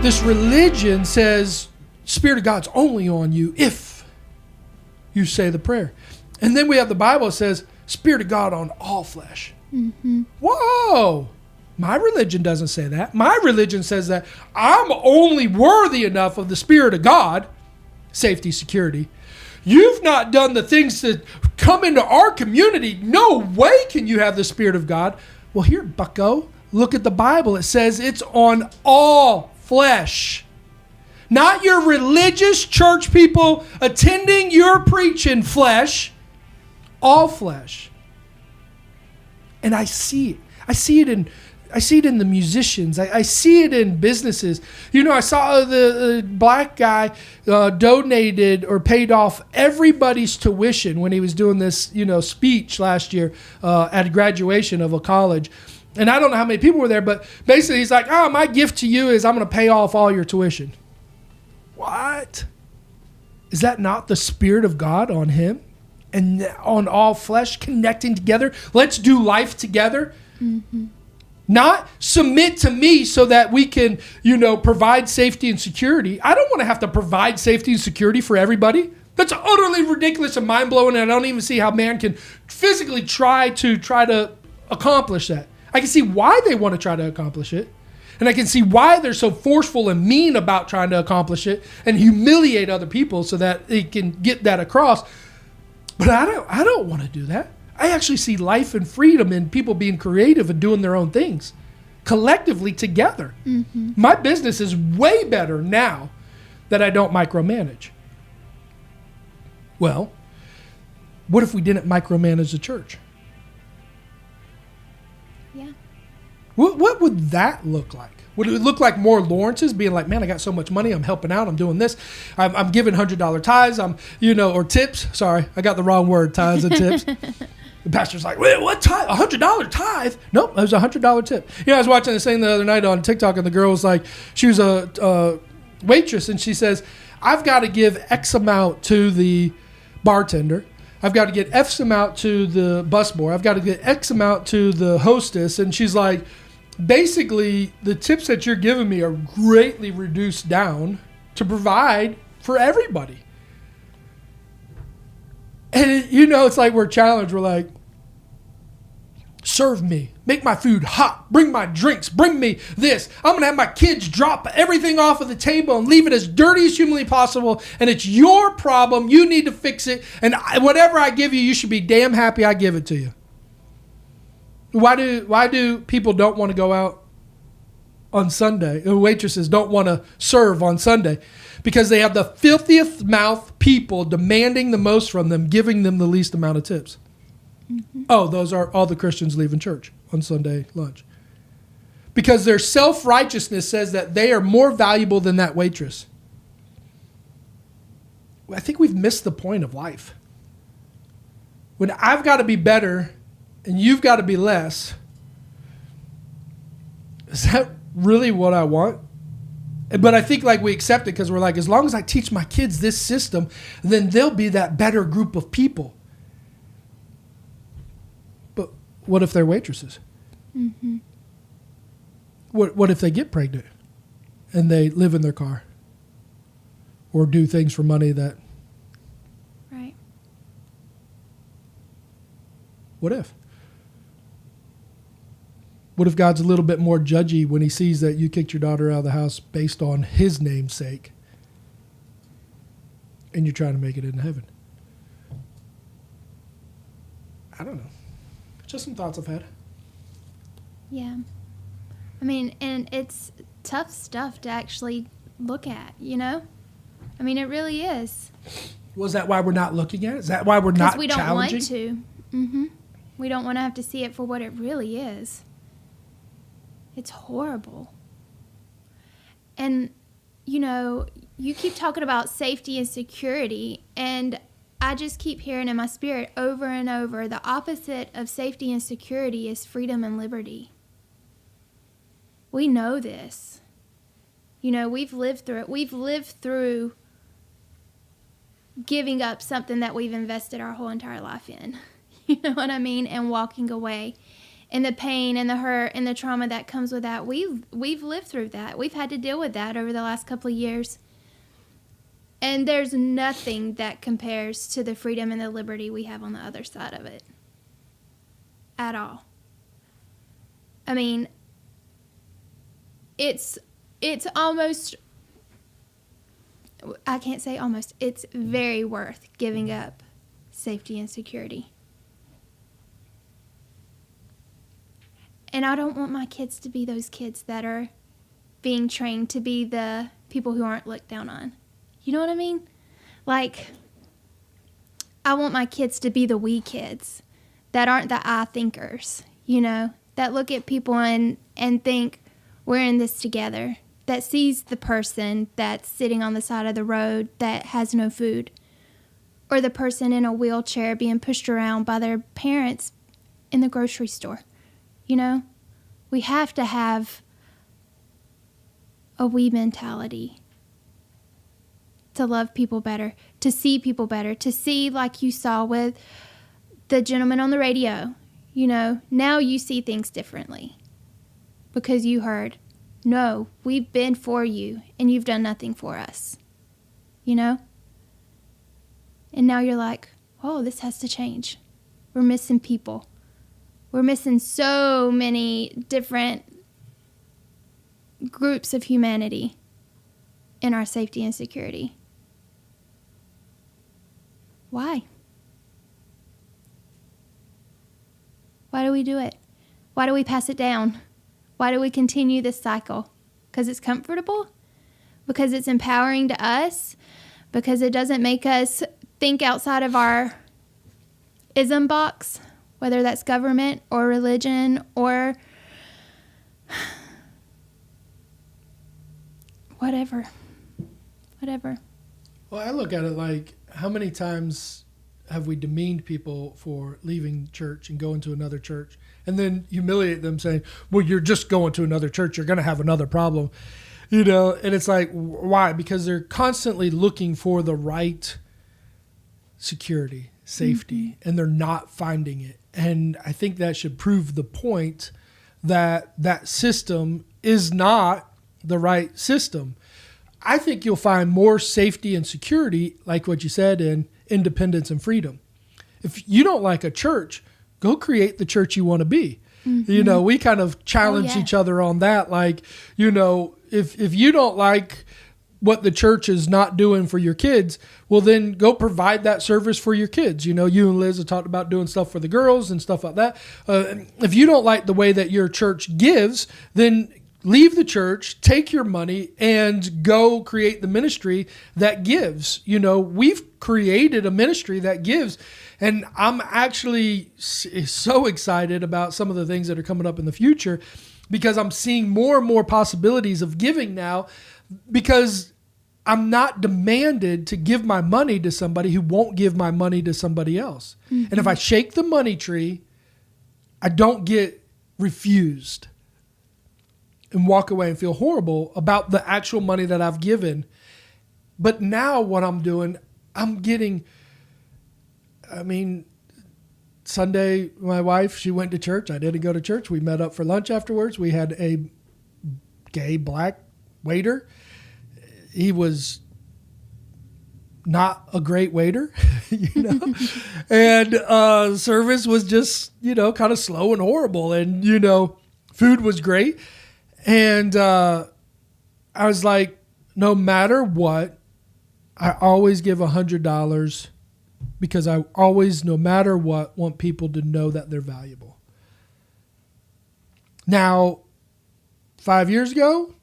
This religion says Spirit of God's only on you if you say the prayer. And then we have the Bible that says Spirit of God on all flesh. Mm-hmm. Whoa! My religion doesn't say that. My religion says that I'm only worthy enough of the Spirit of God, safety, security. You've not done the things that come into our community. No way can you have the Spirit of God. Well, here, bucko, look at the Bible. It says it's on all flesh. Not your religious church people attending your preaching flesh. All flesh. And I see it. I see it in the musicians. I see it in businesses. You know, I saw the black guy donated or paid off everybody's tuition when he was doing this, speech last year at a graduation of a college. And I don't know how many people were there, but basically he's like, my gift to you is I'm going to pay off all your tuition. What? Is that not the Spirit of God on him and on all flesh connecting together? Let's do life together. Mm-hmm. Not submit to me so that we can, provide safety and security. I don't want to have to provide safety and security for everybody. That's utterly ridiculous and mind-blowing, and I don't even see how man can physically try to accomplish that. I can see why they want to try to accomplish it, and I can see why they're so forceful and mean about trying to accomplish it and humiliate other people so that they can get that across. But I don't want to do that. I actually see life and freedom in people being creative and doing their own things collectively together. Mm-hmm. My business is way better now that I don't micromanage. Well, what if we didn't micromanage the church? Yeah. What would that look like? Would it look like more Lawrences being like, man, I got so much money, I'm helping out, I'm doing this, I'm giving $100 tithes, or tips. Sorry, I got the wrong word, tithes and tips. The pastor's like, wait, what tithe? $100 tithe? Nope, it was a $100 tip. I was watching this thing the other night on TikTok, and the girl was like, she was a waitress, and she says, I've got to give X amount to the bartender. I've got to get X amount to the busboy. I've got to get X amount to the hostess. And she's like, basically, the tips that you're giving me are greatly reduced down to provide for everybody. And, it's like we're challenged. We're like, serve me. Make my food hot. Bring my drinks. Bring me this. I'm going to have my kids drop everything off of the table and leave it as dirty as humanly possible. And it's your problem. You need to fix it. And whatever I give you, you should be damn happy I give it to you. Why do people don't want to go out on Sunday? Waitresses don't want to serve on Sunday because they have the filthiest mouth people demanding the most from them, giving them the least amount of tips. Mm-hmm. Oh, those are all the Christians leaving church on Sunday lunch. Because their self-righteousness says that they are more valuable than that waitress. I think we've missed the point of life. When I've got to be better and you've got to be less, is that really what I want? But I think we accept it because we're like, as long as I teach my kids this system, then they'll be that better group of people. But what if they're waitresses? Mm-hmm. What if they get pregnant and they live in their car or do things for money that... Right. What if? What if God's a little bit more judgy when he sees that you kicked your daughter out of the house based on his name's sake and you're trying to make it into heaven? I don't know. Just some thoughts I've had. Yeah. And it's tough stuff to actually look at, it really is. Was that why we're not looking at it? Is that why we're not challenging? Because we don't want to. Mm-hmm. We don't want to have to see it for what it really is. It's horrible. And, you keep talking about safety and security, and I just keep hearing in my spirit over and over, the opposite of safety and security is freedom and liberty. We know this. We've lived through it. We've lived through giving up something that we've invested our whole entire life in. You know what I mean? And walking away. and the pain and the hurt and the trauma that comes with that. We've lived through that. We've had to deal with that over the last couple of years. And there's nothing that compares to the freedom and the liberty we have on the other side of it. At all. I mean, it's almost, I can't say almost, it's very worth giving up safety and security. And I don't want my kids to be those kids that are being trained to be the people who aren't looked down on. You know what I mean? Like, I want my kids to be the we kids that aren't the I thinkers, you know, that look at people and think we're in this together, that sees the person that's sitting on the side of the road that has no food, or the person in a wheelchair being pushed around by their parents in the grocery store. You know, we have to have a we mentality to love people better, to see people better, to see, like you saw with the gentleman on the radio. You know, now you see things differently because you heard, no, we've been for you and you've done nothing for us. You know? And now you're like, oh, this has to change. We're missing people. We're missing so many different groups of humanity in our safety and security. Why? Why do we do it? Why do we pass it down? Why do we continue this cycle? Because it's comfortable? Because it's empowering to us? Because it doesn't make us think outside of our ism box, whether that's government or religion or whatever. Well, I look at it like, how many times have we demeaned people for leaving church and going to another church and then humiliate them saying, well, you're just going to another church, you're going to have another problem, you know? And it's like, why? Because they're constantly looking for the right security, safety, and they're not finding it. And I think that should prove the point that that system is not the right system. I think you'll find more safety and security, like what you said, in independence and freedom. If you don't like a church, go create the church you want to be. Mm-hmm. You know, we kind of challenge each other on that. Like, you know, if you don't like what the church is not doing for your kids, well, then go provide that service for your kids. You know, you and Liz have talked about doing stuff for the girls and stuff like that. If you don't like the way that your church gives, then leave the church, take your money, and go create the ministry that gives. You know, we've created a ministry that gives. And I'm actually so excited about some of the things that are coming up in the future because I'm seeing more and more possibilities of giving now because I'm not demanded to give my money to somebody who won't give my money to somebody else. Mm-hmm. And if I shake the money tree, I don't get refused and walk away and feel horrible about the actual money that I've given. But now what I'm doing, I'm getting, I mean, Sunday, my wife, she went to church. I didn't go to church. We met up for lunch afterwards. We had a gay black waiter. He was not a great waiter, you know, and service was just, you know, kind of slow and horrible. And, you know, food was great. And I was like, no matter what, I always give $100 because I always, no matter what, want people to know that they're valuable. Now, 5 years ago,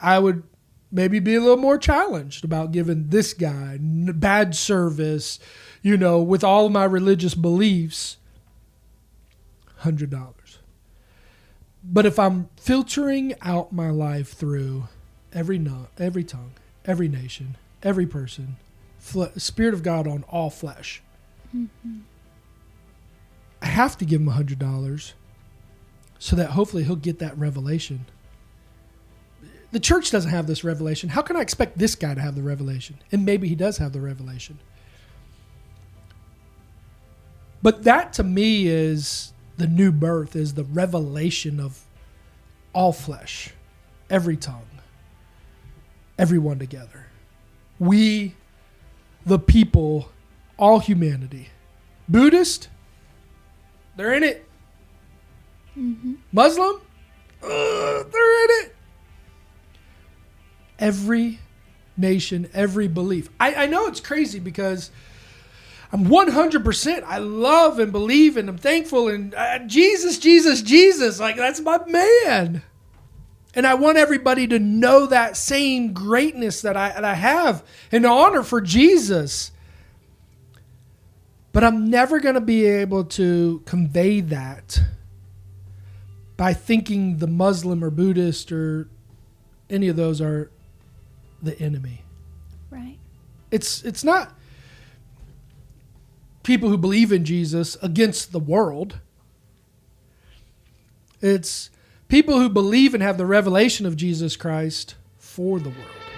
I would maybe be a little more challenged about giving this guy bad service, you know, with all of my religious beliefs, $100. But if I'm filtering out my life through every tongue, every nation, every person, Spirit of God on all flesh, I have to give him $100 so that hopefully he'll get that revelation. The church doesn't have this revelation. How can I expect this guy to have the revelation? And maybe he does have the revelation. But that to me is the new birth is the revelation of all flesh, every tongue, everyone together. We, the people, all humanity. Buddhist, they're in it. Mm-hmm. Muslim, they're in it. Every nation, every belief. I know it's crazy because I'm 100%. I love and believe and I'm thankful and Jesus, Jesus, Jesus. Like, that's my man. And I want everybody to know that same greatness that I have and honor for Jesus. But I'm never going to be able to convey that by thinking the Muslim or Buddhist or any of those are the enemy. Right. It's not people who believe in Jesus against the world. It's people who believe and have the revelation of Jesus Christ for the world.